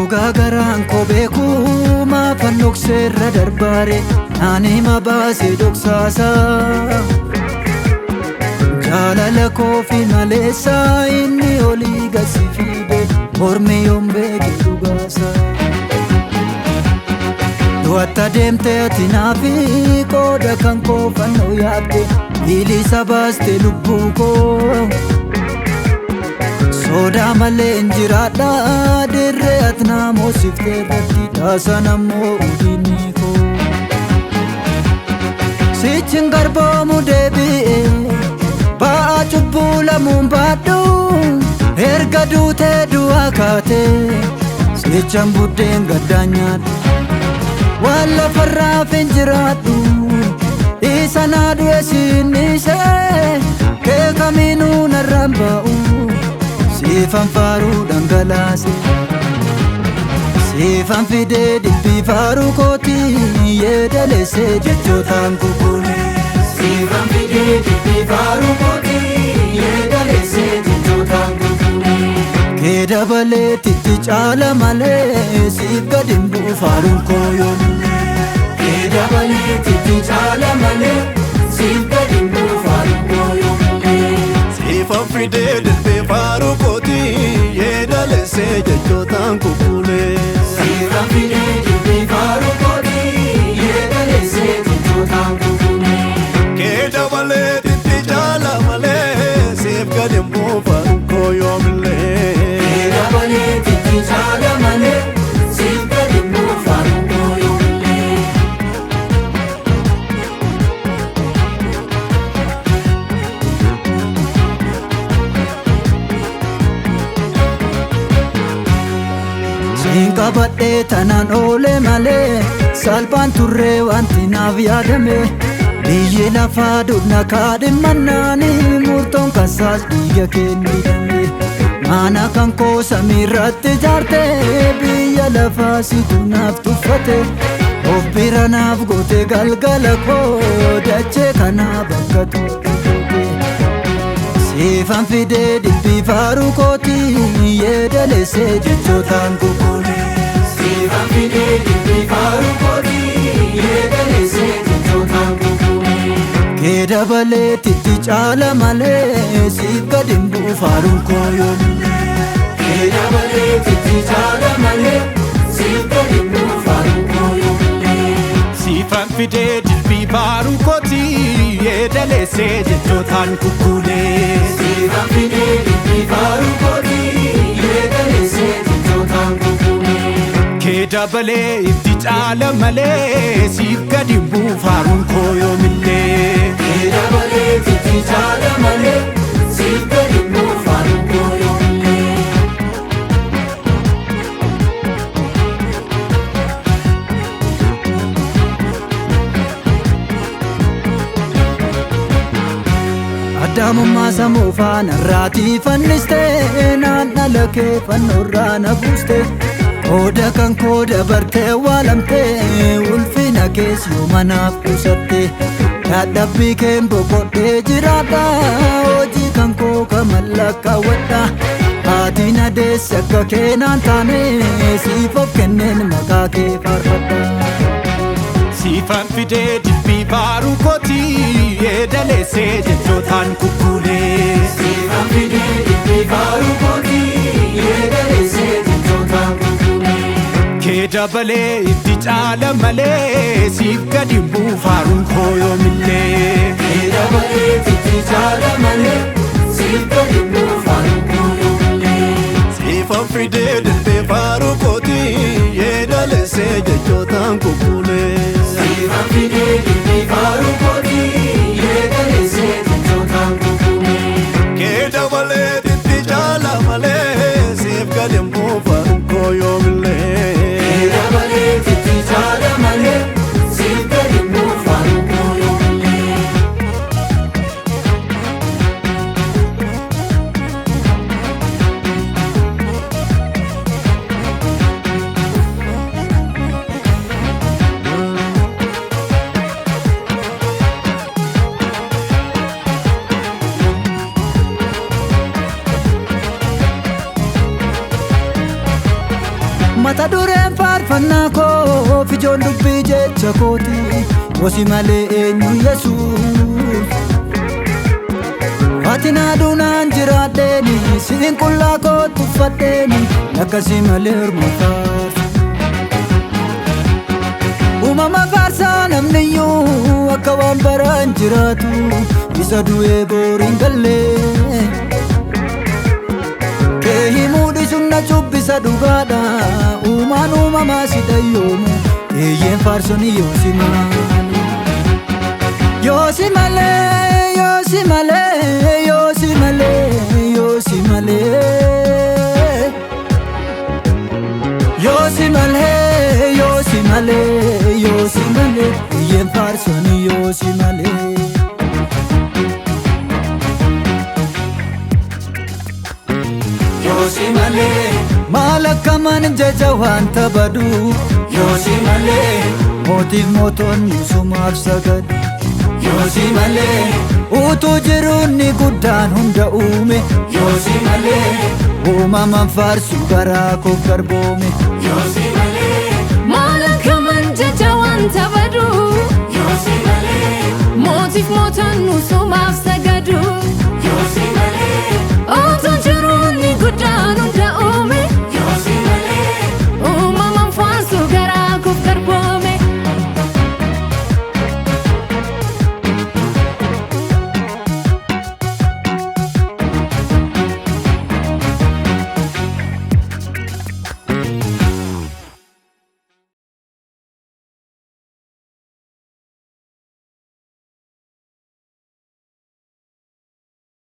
Dhugaa garaan koo beeku maafan dhokseerra darbaare ani ma baasee dhoksaasa. Jaalala koo fi maleessa inni olii gasi fide mormi yoon beeke dhugaasa. Du'atta deemte ati naafi qooda kan koo fannoo yaadde bilisa baaste lubbuu koo. Sodaa malee hin jiraadha dirree ati namoosifte irratti taasan ammoo udinni koo. Sichin garboomu deebi'e ba'aa cubbuu lamuun baadhu erga duutee du'aa kaate sichan buddeen gaddaan nyaadhu waan lafarraaf hin jiraadhu isa naa du'e sinniise kee kamiinuu narraan ba'u. Siifan faaruu dhangalaase siifan fidee dibbii faaruu kooti yeedaleesse jechootaan kukuune. Siifan fidee dibbii faaruu kooti yeedaleesse jechootaan kukuune. Kee dabalee titti caala malee siif gadi hin bu'u faaruun koo yoomillee. Kee dabalee titti caala malee siif gadi hin bu'u faaruun koo yoomillee. Siifan fidee dibbii faaruu kooti yeedaleesse jechootaan kukuune. Siifan fidee dibbii faaruu kooti yeedaleesse jechootaan kukuune. Kee dabalee titti caala malee siif gadi hin bu'u faaruun koo yoomillee. Kee dabalee titti caala malee siif gadi hin bu'u faaruun koo yoomillee. Siin qabadhee tanaan oole malee salphaan turree wanti naaf yaadame. Biyyi lafaa dugna kaadhimmannaani murtoon kasaas dhiiga kennidhame. Mana kan koo samiirratti ijaarte biyya lafaa situ naaf tuffate. Of bira naaf goote galgala koo dachee kanaa bakka tokko goote. Siifan fidee dibbii faaruu kooti yeedaleesse jechootaan kukuune. Siifan fidee dibbii faaruu kooti yeedaleesse jechootaan kukuune. Kee dabalee titti caala malee siif gadi hin bu'u faaruun koo yoomillee. Kee dabalee titti caala malee siif gadi hin bu'u faaruun koo yoomillee. Siifan fidee dibbii faaruu kooti yeedaleesse jechootaan kukuune. Siifan fidee dibbii faaruu kooti yeedaleesse jechootaan kukuune. Kee dabalee itti caala malee siif gadi hin bu'u faaruun koo yoomillee. Kee dabalee itti caala malee siif gadi hin bu'u faaruun koo yoomillee. Addaamummaa sammuu faana irraatii fannistee naannala kee fannoorraa na buuste. Kooda kan koo dabartee waalamtee ulfina kees yoo manaaf qusatte. Dadhabbii keen boqodhee jiraadha hojii kan koo kaman lakkaawwadha. Haatiin adeesse akka keenaan taane siif of kenneen maqaa kee faarfadha. Siifan fidee dibbii faaruu kooti yeedaleesse jechootaan kukuune. Siifan fidee dibbii faaruu kooti yeedaleesse jechootaan kukuune. Kee dabalee itti caala malee siif gadi hin bu'u faaruun koo yoomillee. Kee dabalee itti caala malee siif gadi hin bu'u faaruun koo yoomillee. Siifan fidee dibbii faaruu kooti yeedaleesse jechootaan kukuune. Siifan fidee dibbii faaruu kooti yeedaleesse jechootaan kukuune. Kee dabalee itti caala malee siif gadi hin bu'u faaruun koo yoomillee. Kee dabalee itti caala malee siif gadi hin bu'u faaruun koo yoomillee. mata dureen faarfannaa koo fijoon dubbii jecha kooti yosi malee eenyu Yesuus ati naadunaan jiraadheeni siin qullaa koo tuffadheeni akkasii malee hirma faarsa uumama faarsaa namniyyuu akka waan baraan jiraatu isa du'ee booriin gallee keehimuudhi sunna cubbisa dhugaadha uumaan uumamaa si dhayyoomu eeyyeen faarsoni yoosi malee yoosi malee yoosi malee yoosi malee yoosi malee yoosi malee yoosi malee yoosi malee eeyyeen faarsoni yoosi malee yoosi malee malakkaman jecha wanta badu yoosi malee mootiif mootonni sumaaf sagadu yoosi malee utuu jiruunni guddaan hunda uume yoosi malee uumaman faarsu garaa koo garboome yoosi malee malakkaman jecha wanta badu yoosi malee mootiif mootonni sumaaf sagadu